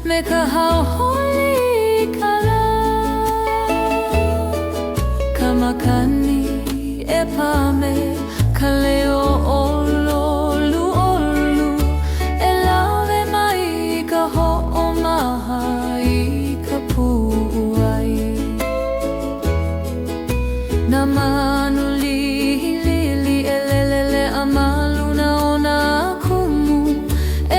me ka hauholi kala kamakani e pame ka leo olu e lawe mai ka ho'omaha I ka pu'ai na manu lili e lelele a maluna o na kumu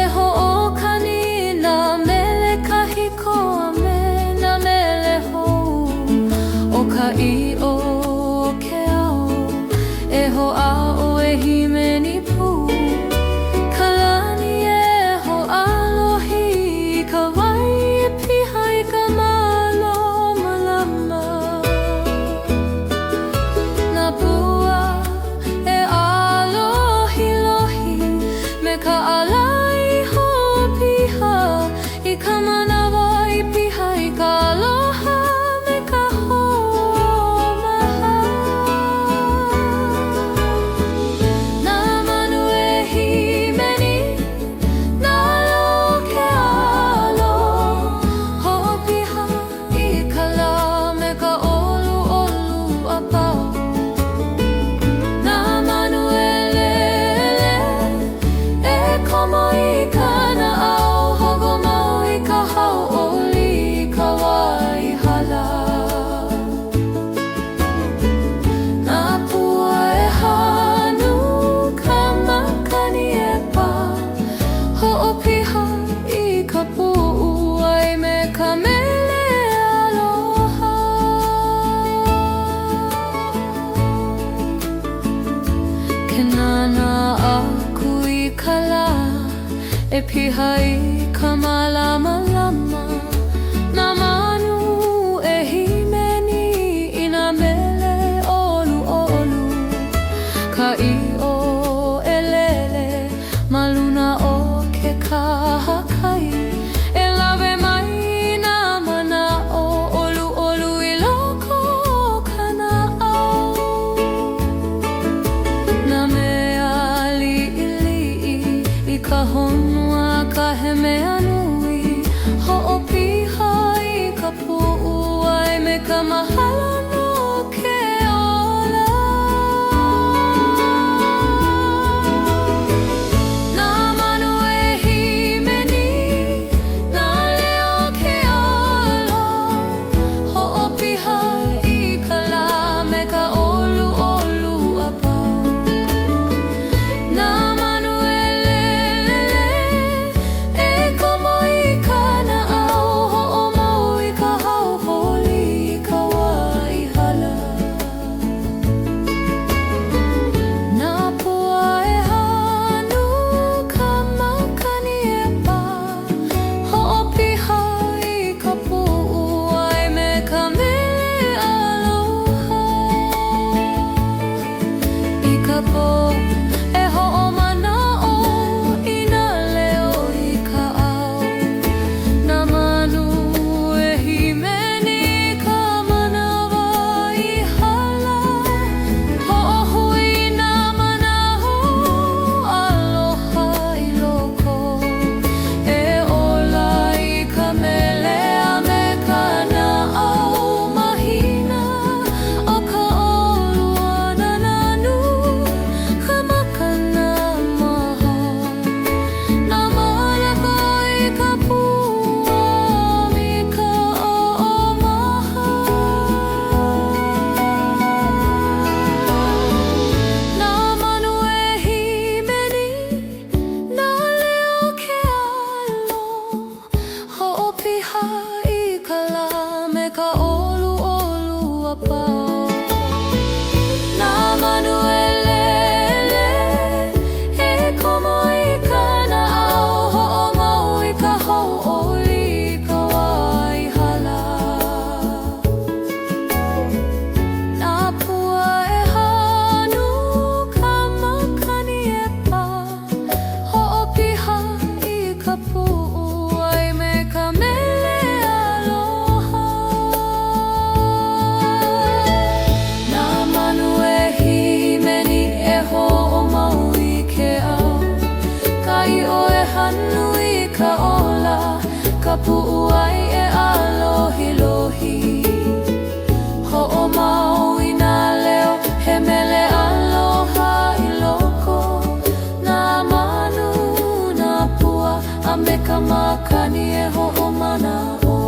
e ho'okani na mele kahiko a me na mele hou o ka i'o ke ao e ho'a'o e himeni pu kalani e ho'alohi ka wai e piha I ka malo malama na pua e alohi lohi me ka alai ho'opiha I ka manawa I piha I ka aloha me ka ho'omaha na manu e himeni na lo ke alo ho'opiha I ka la me ka olu a pau na manu e lele e komo I kana au hogo mau I ka hau'oli ka wai hala na pua e hanu ka makani e pa ho'opiha I ka pu'uai me ka mele aloha ke nana aku I ka la e piha I ka malama na manu e himeni I na mele olu ka i'o e lele maluna o ke kahakai e lawe mai na mana o olu I loko o kana au na mea li'i I ka honua ka he mea nui ho'opiha I ka pu'uai me ka mahalo no ke ola na manu e himeni na leo ke alo ho'opiha I ka la me ka olu a pau na manu e lelele e komo I kana au ho'omau I ka hauholi ka wai hala na pua e hanu ka makani e pa ho'opiha I ka pu'uai me ka mele aloha I ka po e ho'omana'o I na leo I ka au na manu e himeni ka manawa I hala ho'ohui na manaho aloha I loko e ola I ka mele a me ka na'au mahina o ka olua na nanu ka makana maha na malako I ka pua mi ka o'omaha na manu e himeni na leo ke alo ho'opiha I ka la me ka olu a pau na manu e lele e komo I kana au ho'omau I ka hau'oli ka wai hala na pua e hanu ka makani e pa ho'opiha I ka pu'uai me ka mele kapu'uai e alohi lohi. Ho'omau i nā leo he mele aloha i loko. Nā manu nā pua a me ka makani e ho'omana o.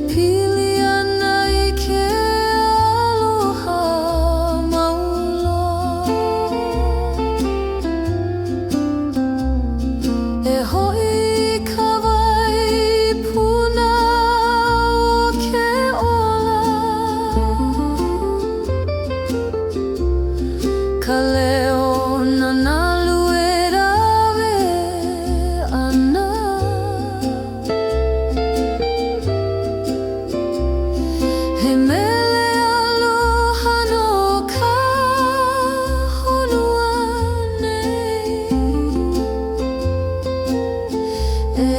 pili ana I ke aloha maula. E ho'i ka wai puna o ke ola. Ka leo na nalu e rawe ana. He mele aloha no ka honua nei. E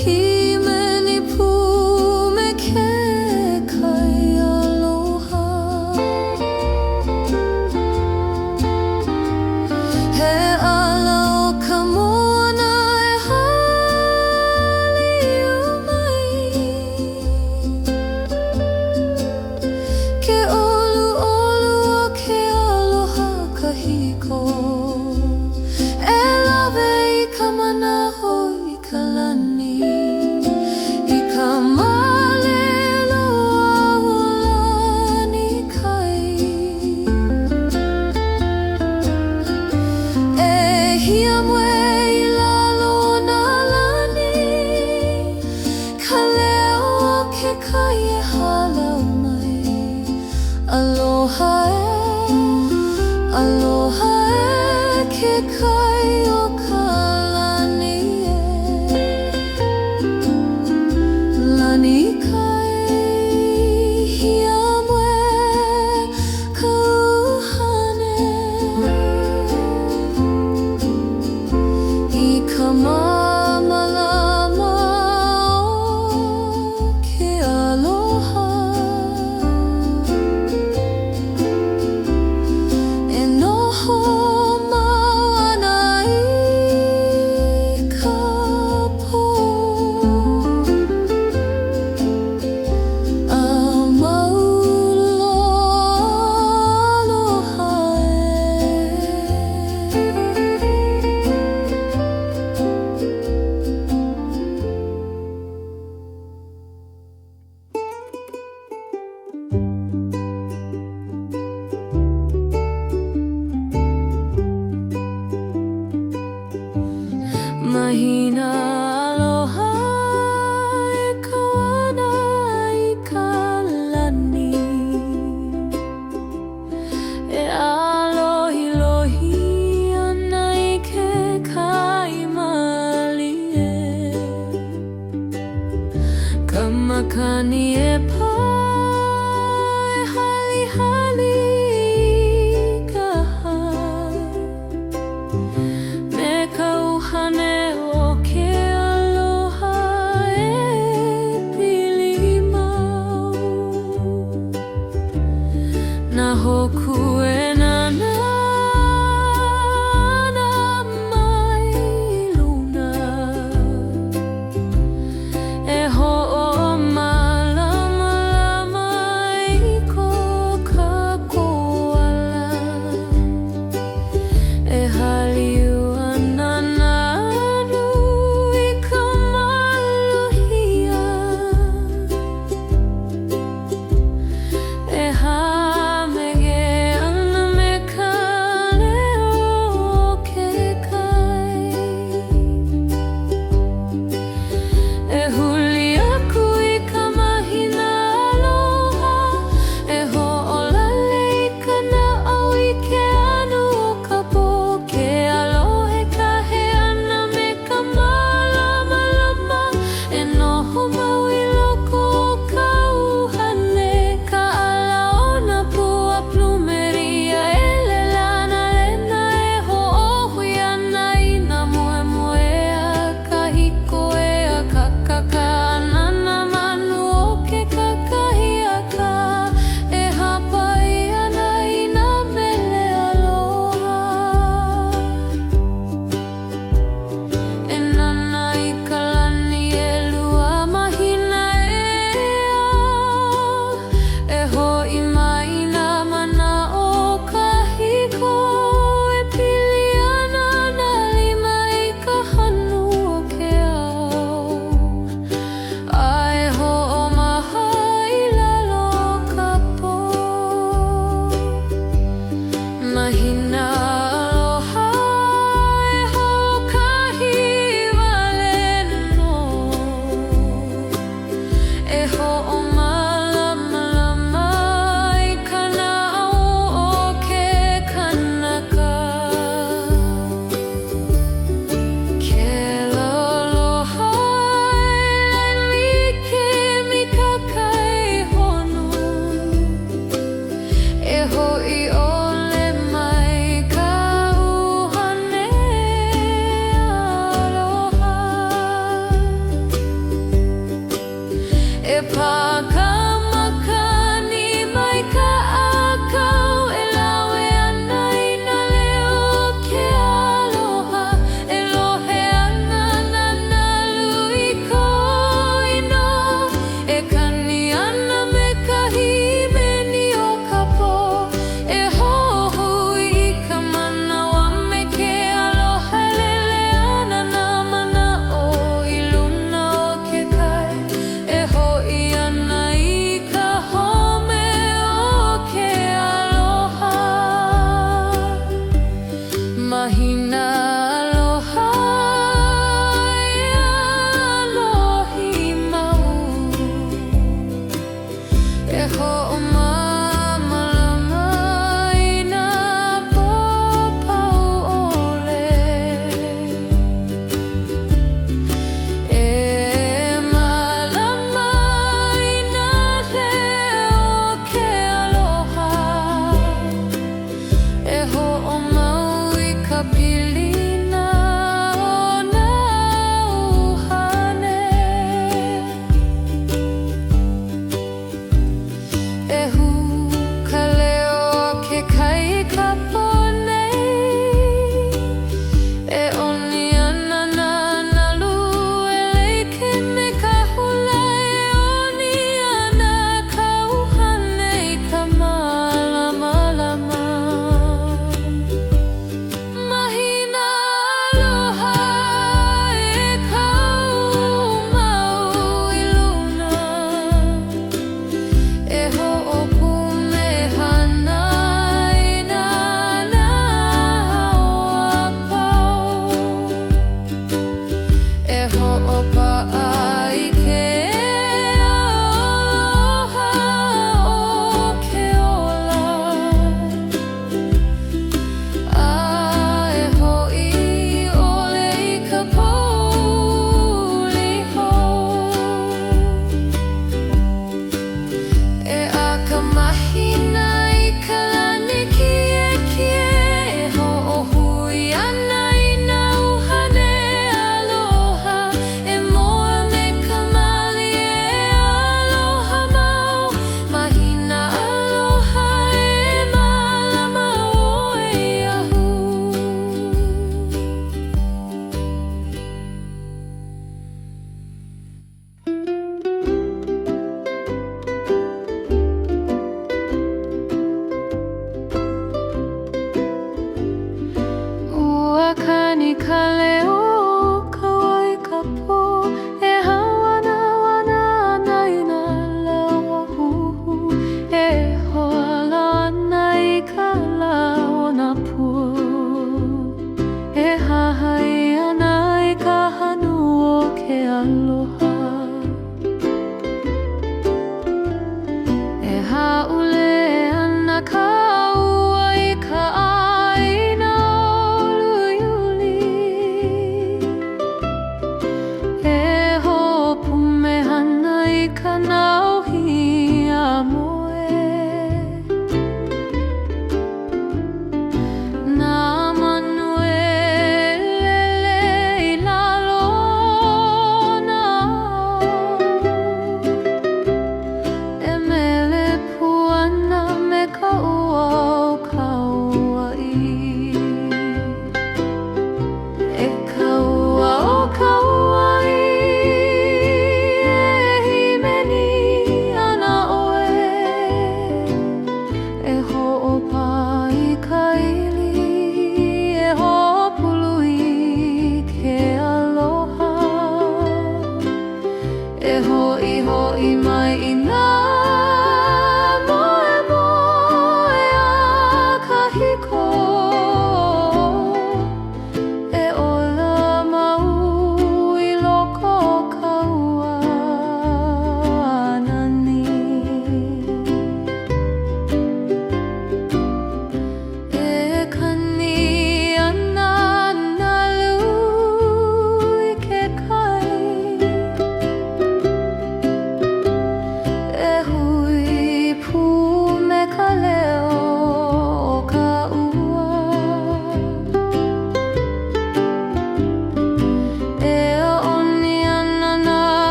himeni pu me ke kai aloha. He ala o ka moana e haliu mai. Ke olu olu o ke aloha kahiko. E lawe I ka manaho I ka lani. I ka malelo awolani kai. E hiamwe I lalo na lani. Ka leo o ke kai e halau mai. Aloha aloha ke kai o ka lani lani kai hiamwe ka uhane. I ka mamalama o ke aloha. E noho mau ana I ka po. A maulo aloha Mahina aloha e kawana I ka lani. E alohi lohi ana I ke kai mali e. Ka makani e pa e hali hali ka hai. Me ka uhane o ke aloha e pili mau. Na hoku e nana ana mai luna. E ho'o malama lama I ko ka koala. E haliu ana nanu I ka maluhia. E hamege ana me ka leo o ke kai. E huli aku I ka mahina aloha. E ho'olale I ka na'au I ke anu o ka po. Ke alohe ka he ana me ka malama lama. E noho mau I loko o ka uhane. Ka ala ona pua plumeria e le lana lena. E ho'ohui ana I na moe moe a kahiko e a kakaka. Nana manu o ke kakahi a ka. E hapai ana I na mele aloha. E nana I ka lani e lua mahi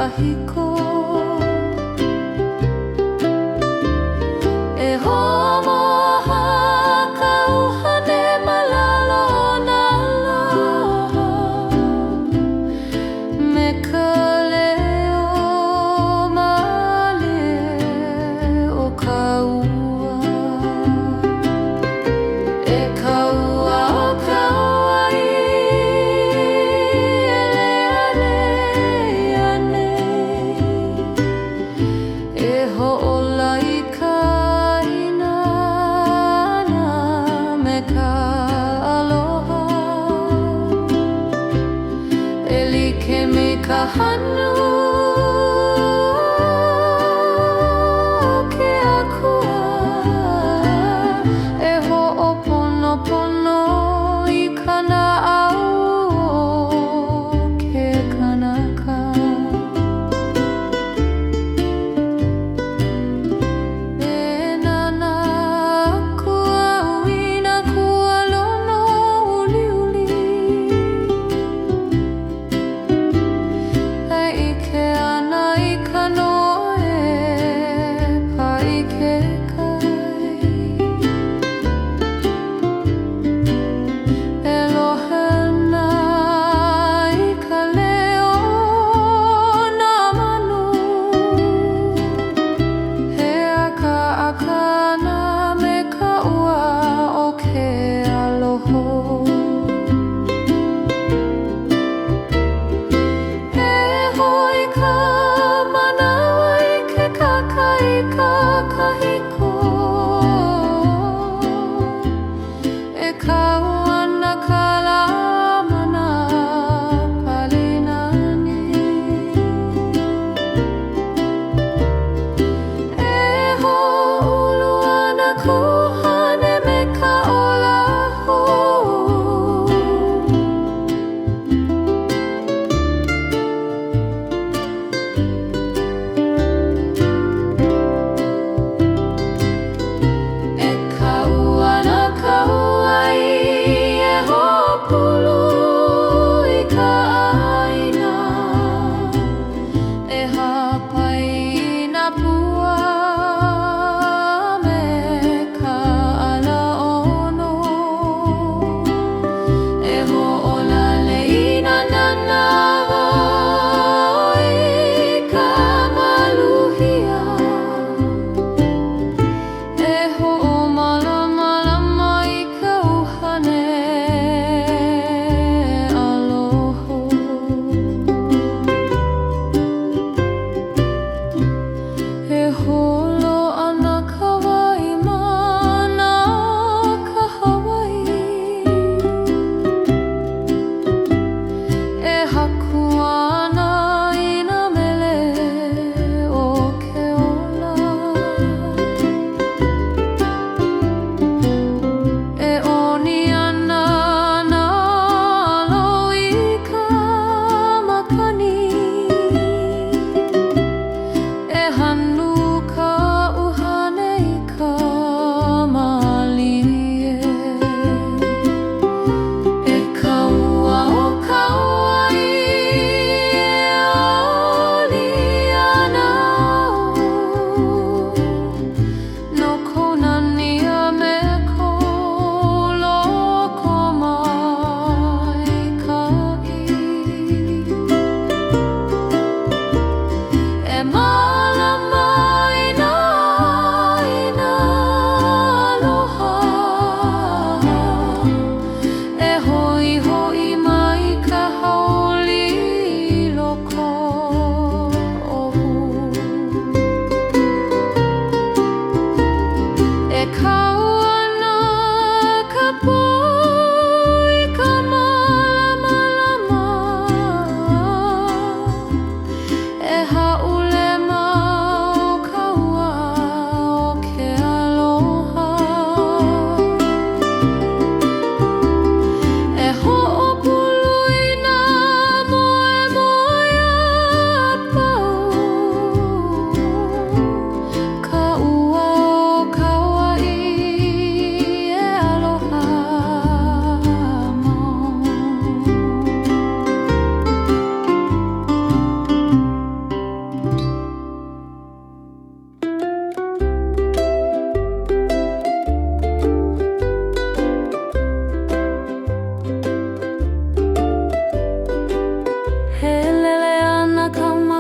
kahiko e homoha ka uhane malalo na aloha me ka leo male o ka ua e ka ua o ka wai ka hanu ke akua e ho'oponopono I kana au ke kanaka e nana kua uina kua lono uliuli I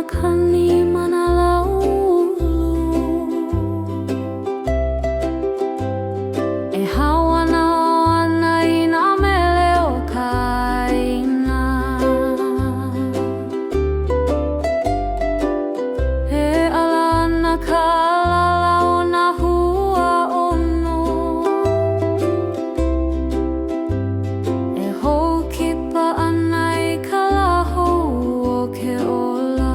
makani manalaulu E hawana ana I nā mele o kaina E ala ana ka alala o nā hua ono E hou kipa ana I ka lahu o ke ola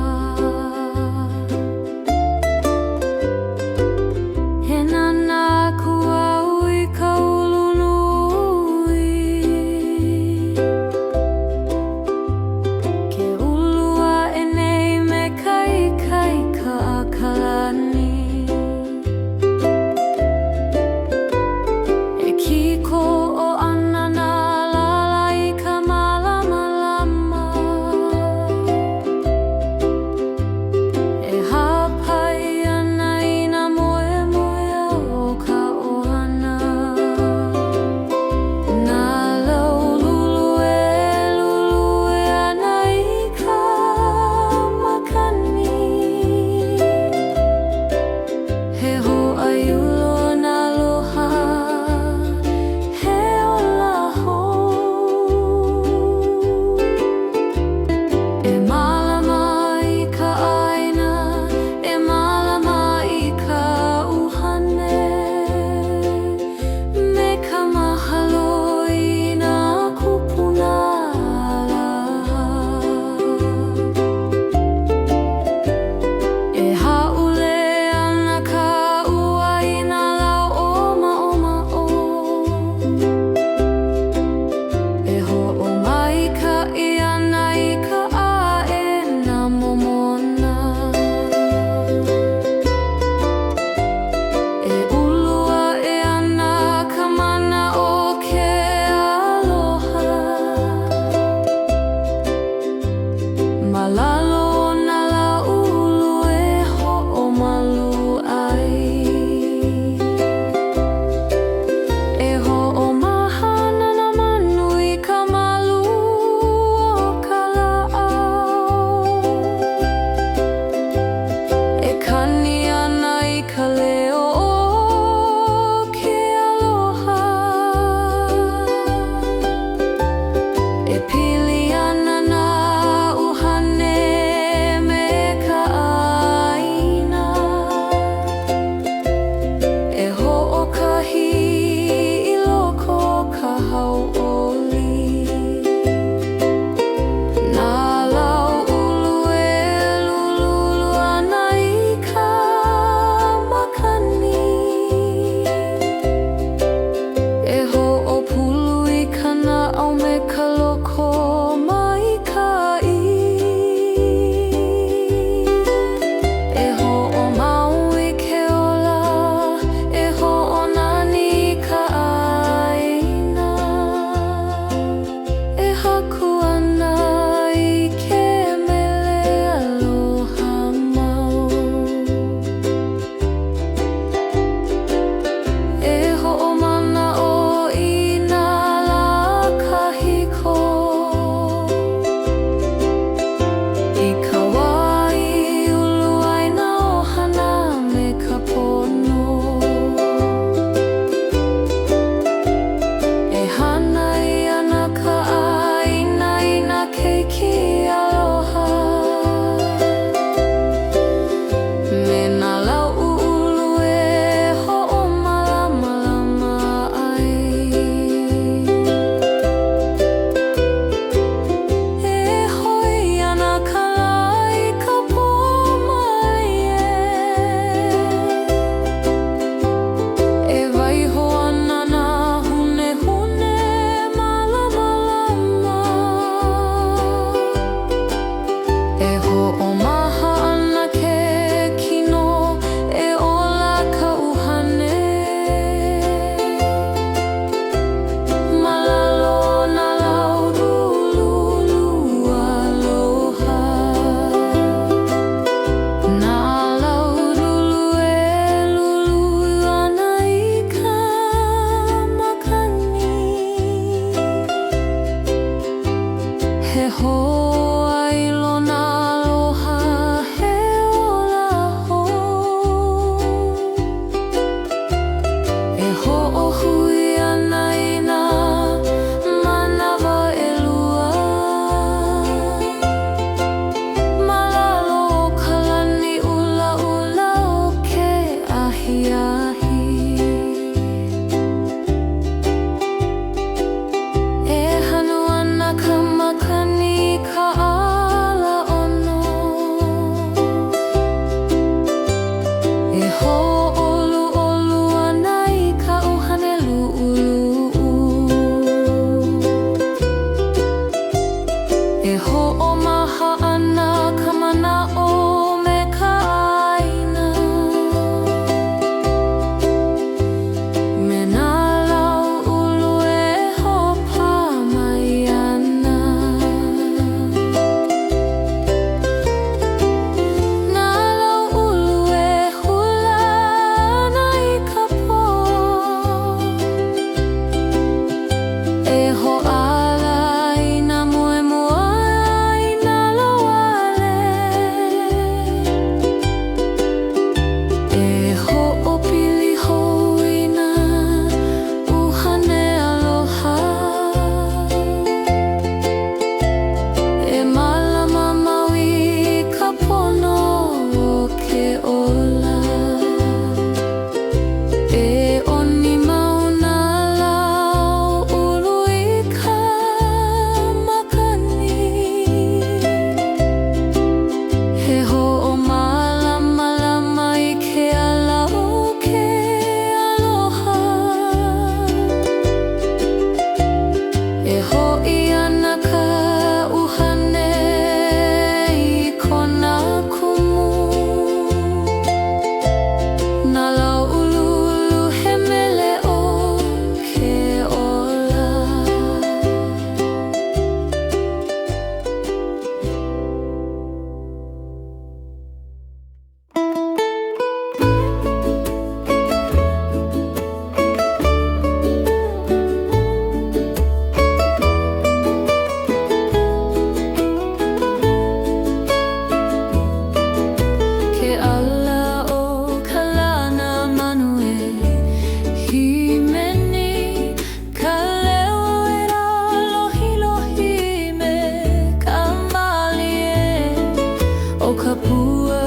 kapua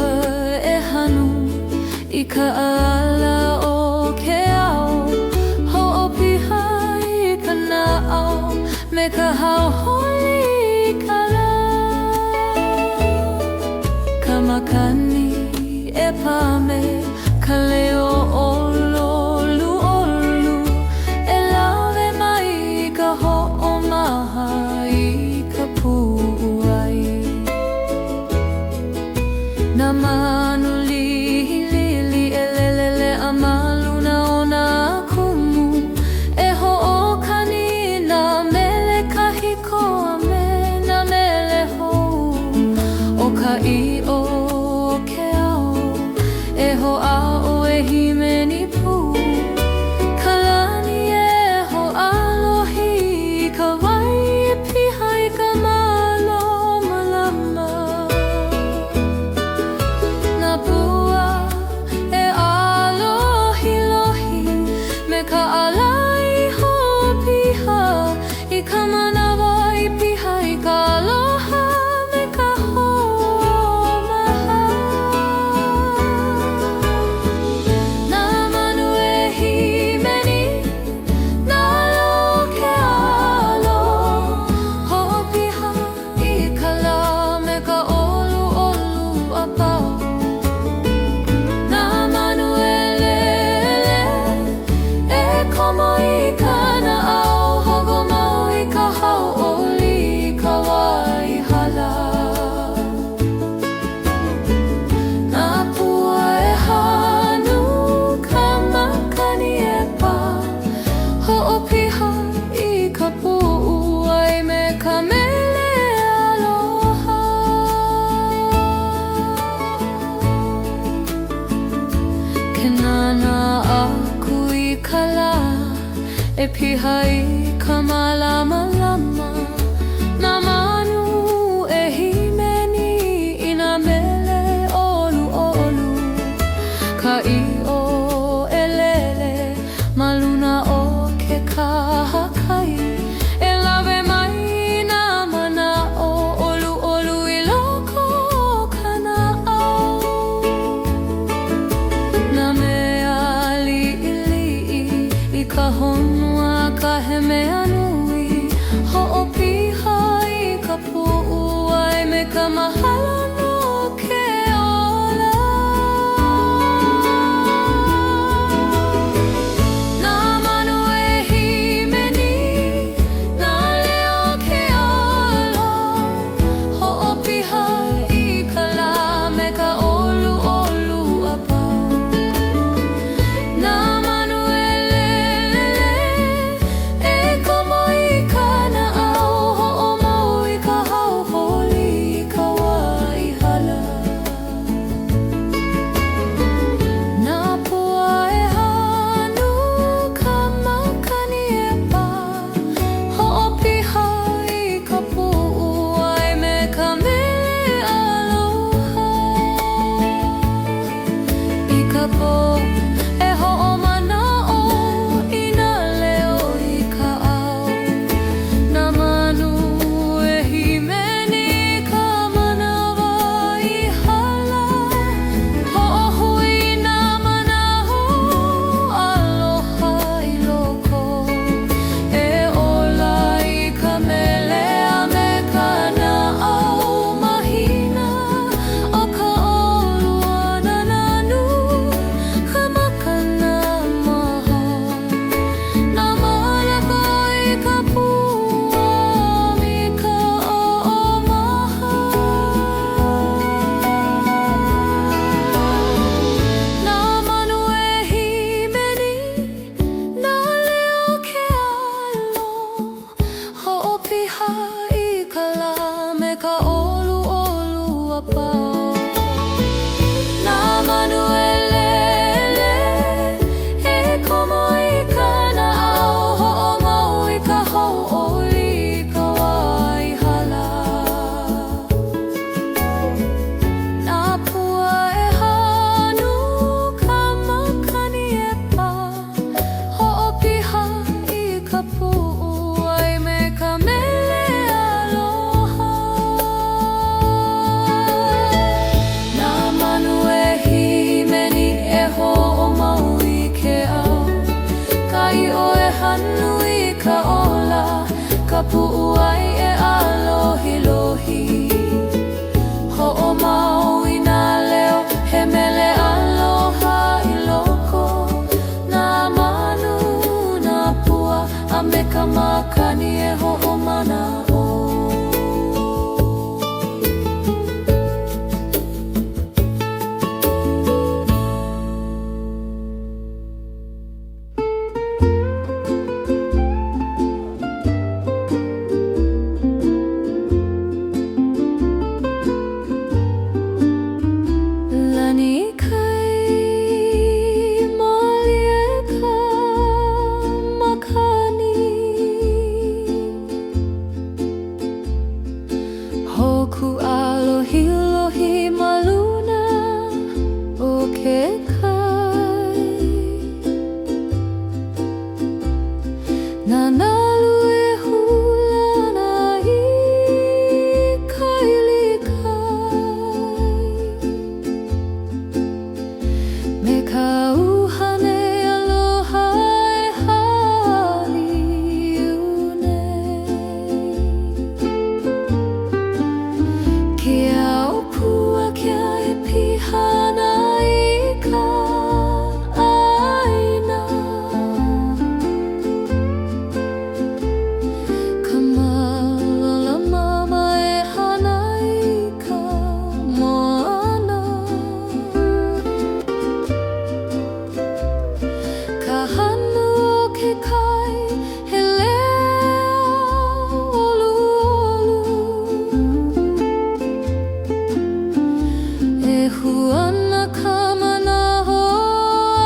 e hanu I ka ala o ke ao Ho'opiha I ka na'au me ka hauholi I ka la Ka makani e pame ka leo olu olu E lawe mai ka ho'omaha I ka pu'uai Na manu lihilili e lelele a maluna o nā kumu E ho'okani nā mele kahiko a me nā mele hou O ka i'o ke ao E ho'a'o e himeni pū Ka lani e ho'alohi Ka wai e piha I ka malo malama Na pua e alohi lohi Me ka alai ho'opiha I ka manawa I piha I ka aloha me ka ho'omaha Na manu e himeni Na lo ke alo Ho'opiha I ka la me ka olu olu a pau Na manu e lele E komo I ka na'au Hogo mau I ka hau'oli I ka wai hala Na pua e hanu ka makani e pa Ho'opiha I ka pu'uai me ka mele aloha Ke nana aku I ka la E piha I ka malama lama Na manu e himeni I nā mele olu olu Ka i'o e lele maluna o ke kahakai E lawe mai nā mana o olu olu I loko o ka na'au Na mea li'i I ka honua ka he mea nui Ho'o pu'uai e alohi lohi. Ho'omau i nā leo he mele aloha i loko. Nā manu nā pua a me ka makani e ho'omana o. Hoku alohi lohi ma luna o ke kai. Nana lue hulana i kaili kai. Me ka uhane aloha e hali pihana i ka aina. Ka malala mama e hana i ka moana. Ka hanu o ke kai he leo olu olu. E huana ka manaho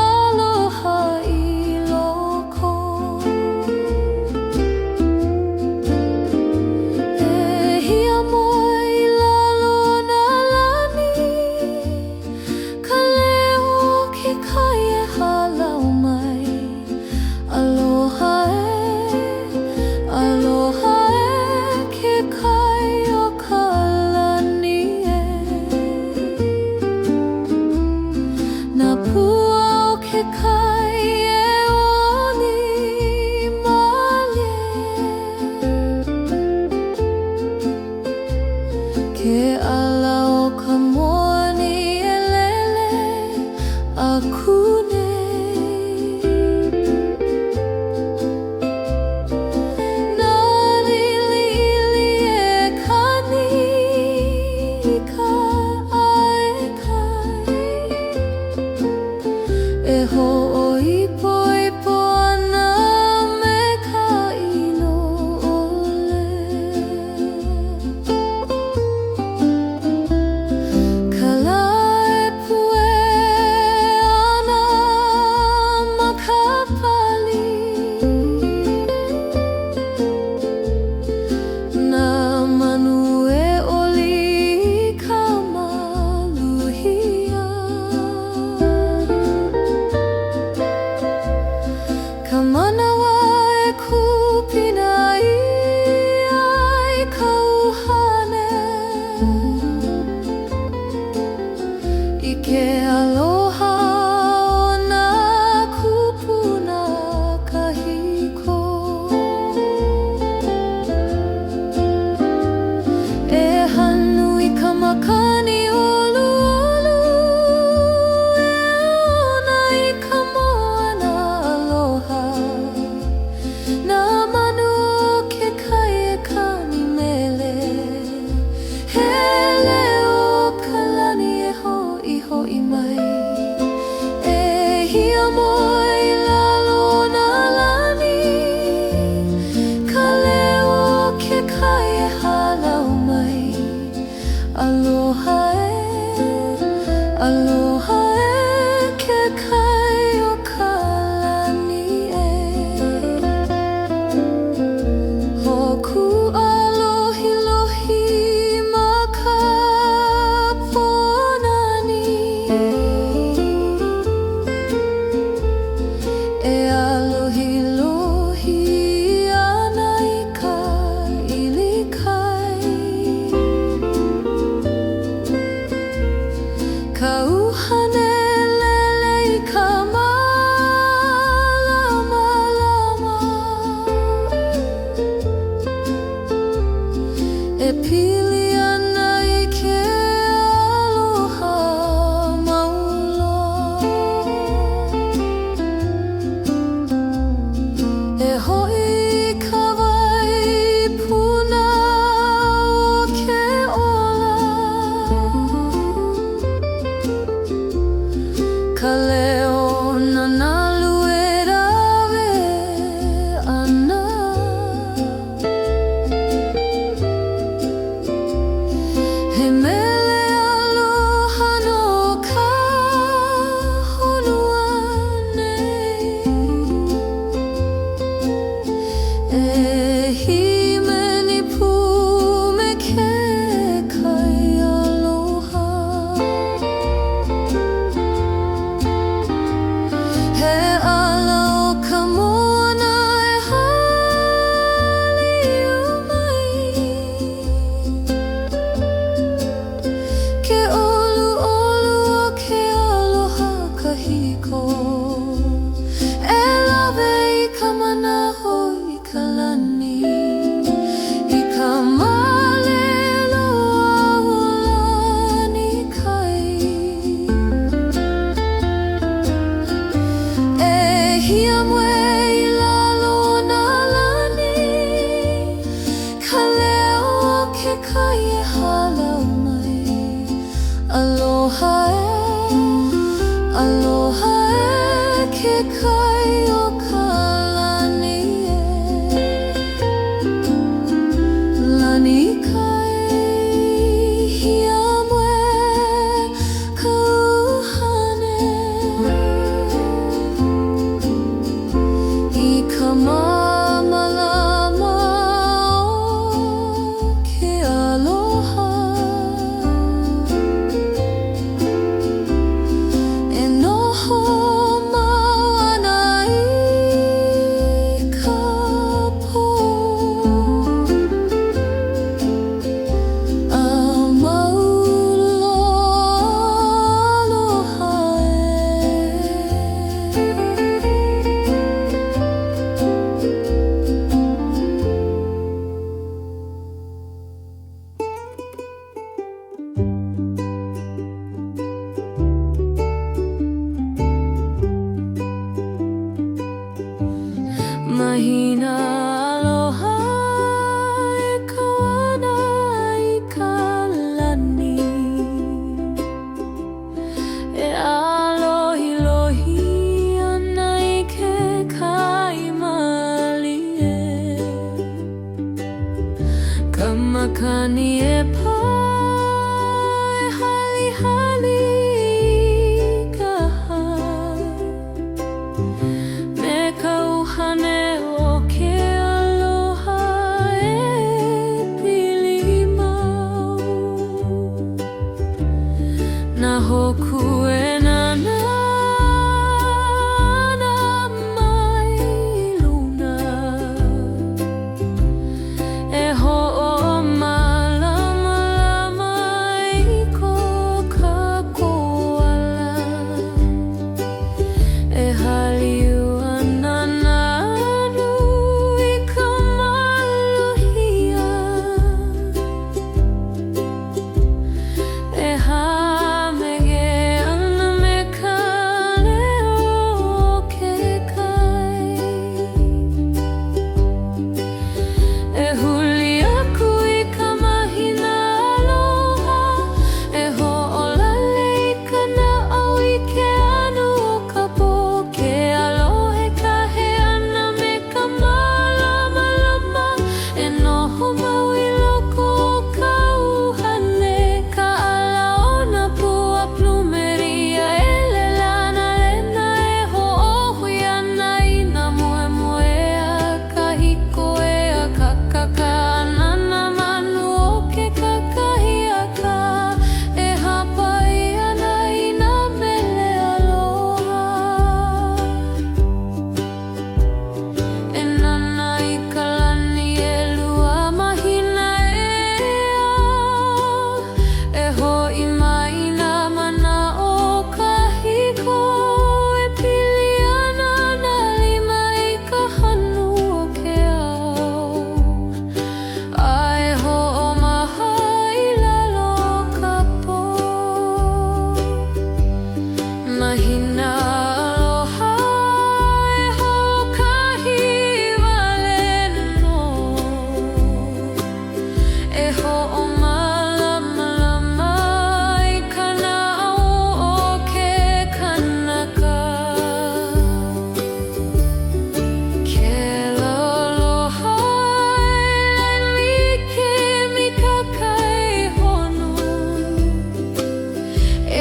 aloha i loko. E hia moa i lalo na lani. Ka leo ke kai e halau mai. Aloha e ke kai o ka lani e. Nā pua o ke kai e oni malie. Ke ala o ka moani e lele a kune. Nā liliili e kani i ka ae kai. E ho'ipo ana me ka ino ole. Ka la e pue ana ma ka pali. Nā manu e oli i ka maluhia. Ka manawa e kupina ia i ka uhane. I ke aloha o nā kupuna kahiko. E hanu i ka makani olu olu. E ona i ka moana aloha. Nā manu o ke kai e kani mele. He leo ka lani e ho'i mai. E hia moa i lalo na lani. Ka leo ke kai e halau mai. Aloha e ke kai o ka lani e. Hoku alohi lohi ma ka ponani. E alohi lohi ana i ka ilikai. Ka uhane lele i ka malama. Aloha ke kai o ka lani lani kai hiamwe ka uhane I ka mamalama o ke aloha e noho Mahina aloha e kawana I ka lani E alohi ana I ke kai mali Ka makani e pā e hali ka hai Me ka uhane Hoku e nana mai luna E ho'o malama I ko ka koala E haliu ana nanu I ka maluhia E Mahina aloha e hokahi waleno E ho'o malama I ka na'au o ke kanaka Ke aloha e like mi ka kai honu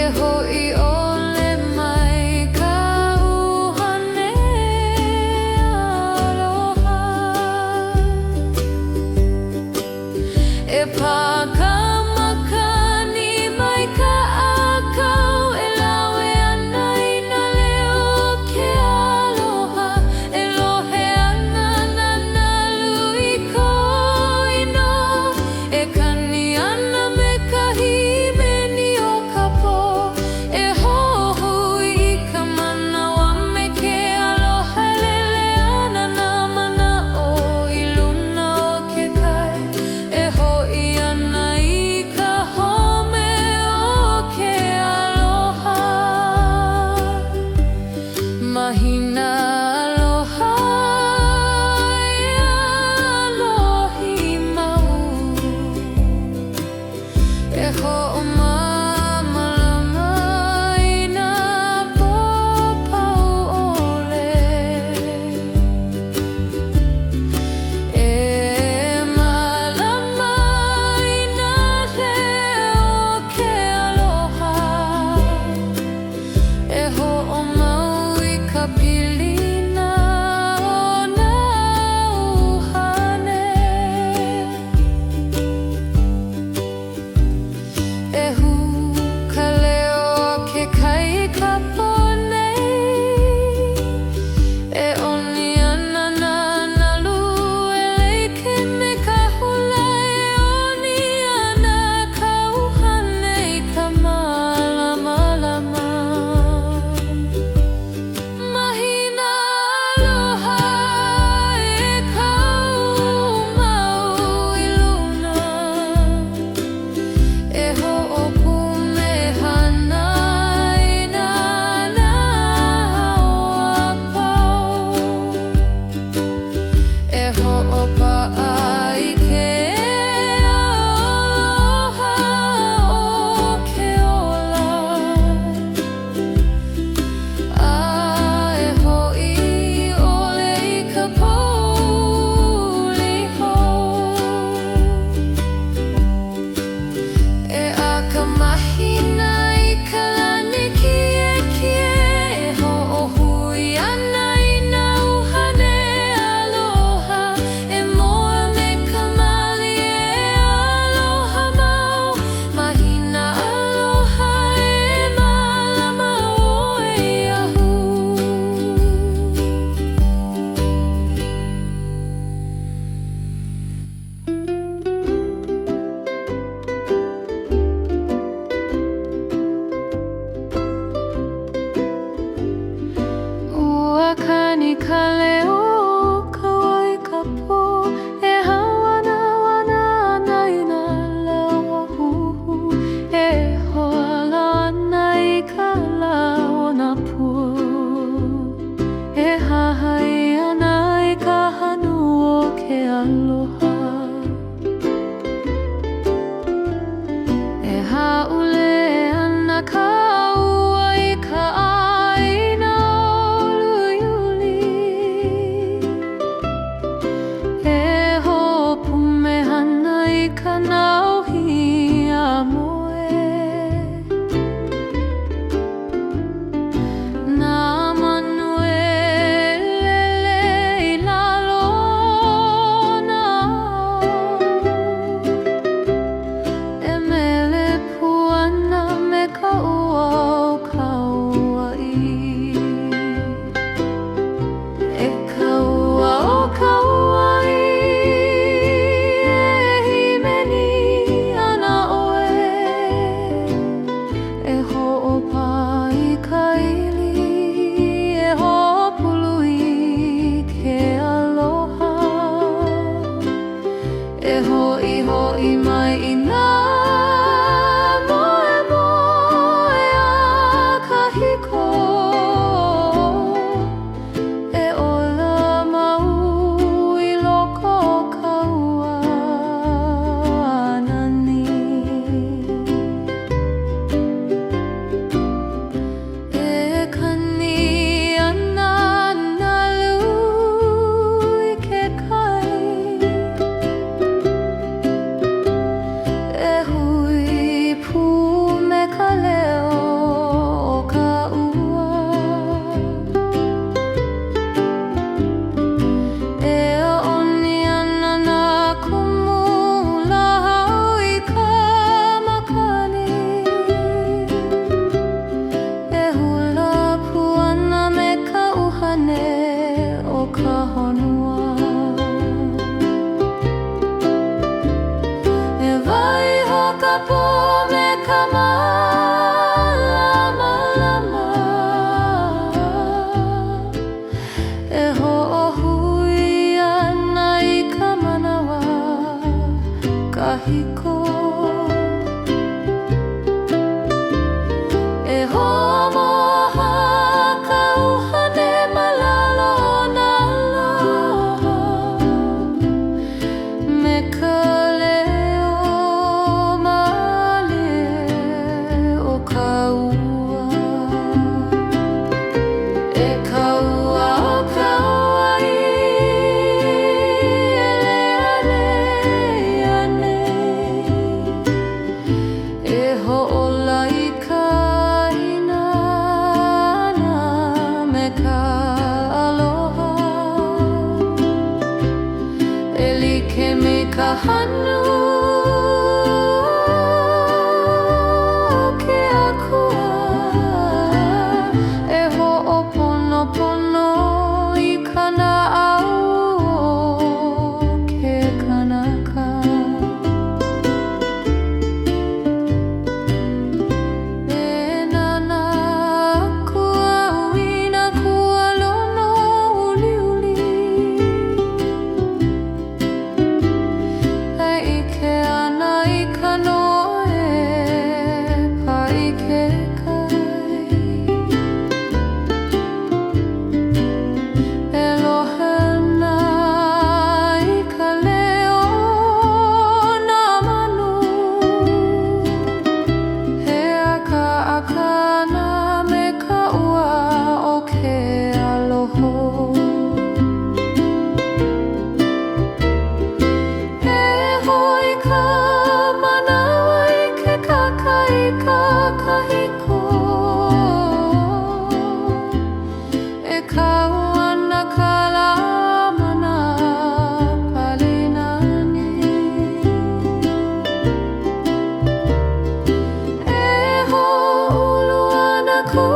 E ho'i E pā ka makani mai ka akau E lawe ana I na leo ke aloha E lohe ana na nalu I ko ino E kani ana me ka himeni o ka po E ho hanu ke akua e ho'oponopono I kana au ke kanaka. E nana kua uina kua lono uliuli e ike ana I ka noe pa I ke kai. E lohana I ka leo na manu he aka me ka ua o ke aloho. E hoi ka manawa I ke kaka I ka kahiko e kau ana ka lamana palinani. E ho'ulu ana ku